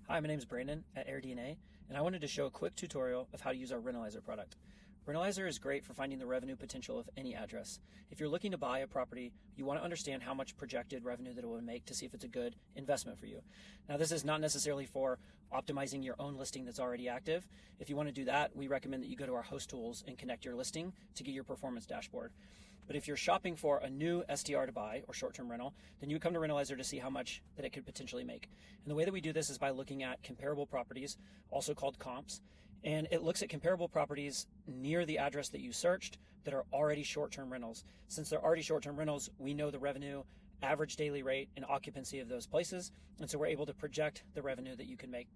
Hi, my name is Brandon at AirDNA, and I wanted to show a quick tutorial of how to use our Rentalizer product. Rentalizer is great for finding the revenue potential of any address. If you're looking to buy a property, you want to understand how much projected revenue that it will make to see if it's a good investment for you. Now, this is not necessarily for optimizing your own listing that's already active. If you want to do that, we recommend that you go to our host tools and connect your listing to get your performance dashboard. But if you're shopping for a new STR to buy or short-term rental, then you come to Rentalizer to see how much that it could potentially make. And the way that we do this is by looking at comparable properties, also called comps, and it looks at comparable properties near the address that you searched that are already short-term rentals. Since they're already short-term rentals, we know the revenue, average daily rate, and occupancy of those places, and so we're able to project the revenue that you can make.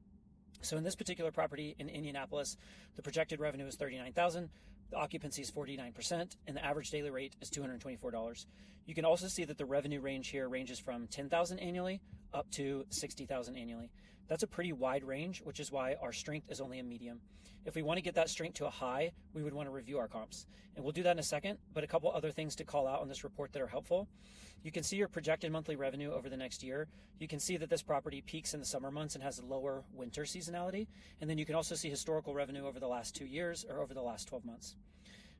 So in this particular property in Indianapolis, the projected revenue is $39,000, the occupancy is 49%, and the average daily rate is $224. You can also see that the revenue range here ranges from $10,000 annually up to $60,000 annually. That's a pretty wide range, which is why our strength is only a medium. If we want to get that strength to a high, we would want to review our comps. And we'll do that in a second, but a couple other things to call out on this report that are helpful. You can see your projected monthly revenue over the next year. You can see that this property peaks in the summer months and has lower winter seasonality. And then you can also see historical revenue over the last 2 years or over the last 12 months.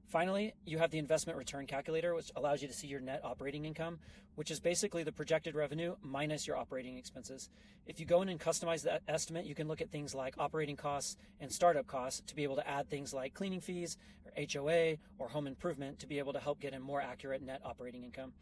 Finally, you have the investment return calculator, which allows you to see your net operating income, which is basically the projected revenue minus your operating expenses. If you go in and customize that estimate, you can look at things like operating costs and startup costs to be able to add things like cleaning fees or HOA or home improvement to be able to help get a more accurate net operating income.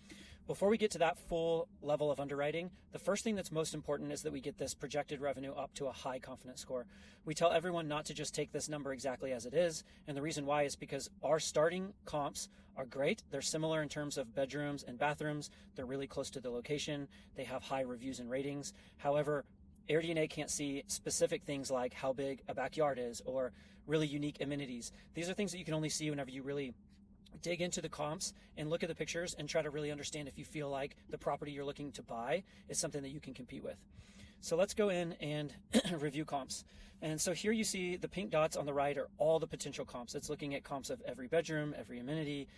Before we get to that full level of underwriting, the first thing that's most important is that we get this projected revenue up to a high confidence score. We tell everyone not to just take this number exactly as it is, and the reason why is because our starting comps are great. They're similar in terms of bedrooms and bathrooms. They're really close to the location. They have high reviews and ratings. However, AirDNA can't see specific things like how big a backyard is or really unique amenities. These are things that you can only see whenever you really dig into the comps and look at the pictures and try to really understand if you feel like the property you're looking to buy is something that you can compete with. So let's go in and review comps. And so here you see the pink dots on the right are all the potential comps. It's looking at comps of every bedroom, every amenity.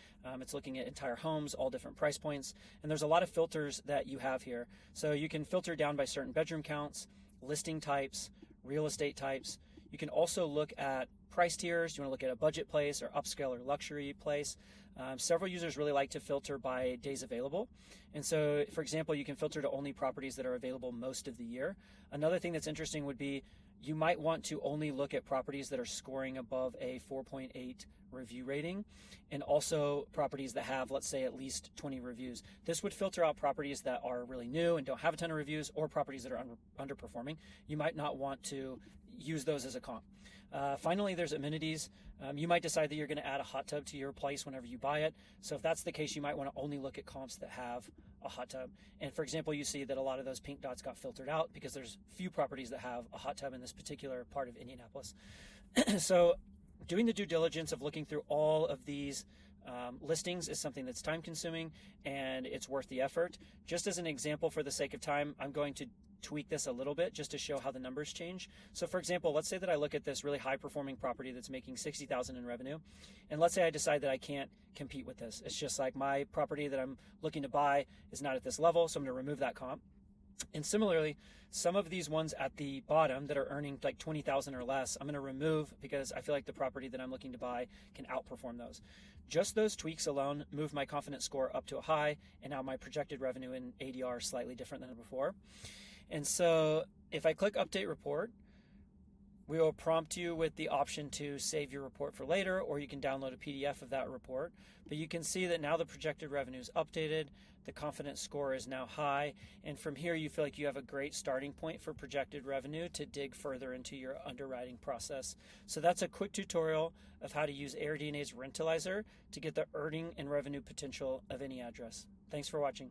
It's looking at entire homes, all different price points. And there's a lot of filters that you have here. So you can filter down by certain bedroom counts, listing types, real estate types. You can also look at price tiers. You want to look at a budget place or upscale or luxury place. Several users really like to filter by days available. And so, for example, you can filter to only properties that are available most of the year. Another thing that's interesting would be you might want to only look at properties that are scoring above a 4.8 review rating, and also properties that have, let's say, at least 20 reviews. This would filter out properties that are really new and don't have a ton of reviews, or properties that are underperforming. You might not want to use those as a comp. Finally, there's amenities. You might decide that you're going to add a hot tub to your place whenever you buy it. So if that's the case, you might want to only look at comps that have a hot tub. And for example, you see that a lot of those pink dots got filtered out because there's few properties that have a hot tub in this particular part of Indianapolis. So doing the due diligence of looking through all of these listings is something that's time consuming, and it's worth the effort. Just as an example, for the sake of time, I'm going to tweak this a little bit just to show how the numbers change. So for example, let's say that I look at this really high performing property that's making $60,000 in revenue. And let's say I decide that I can't compete with this. It's just like my property that I'm looking to buy is not at this level, so I'm going to remove that comp. And similarly, some of these ones at the bottom that are earning like $20,000 or less, I'm going to remove because I feel like the property that I'm looking to buy can outperform those. Just those tweaks alone move my confidence score up to a high, and now my projected revenue in ADR is slightly different than before. And so if I click Update Report, we will prompt you with the option to save your report for later, or you can download a PDF of that report. But you can see that now the projected revenue is updated, the confidence score is now high, and from here you feel like you have a great starting point for projected revenue to dig further into your underwriting process. So that's a quick tutorial of how to use AirDNA's Rentalizer to get the earning and revenue potential of any address. Thanks for watching.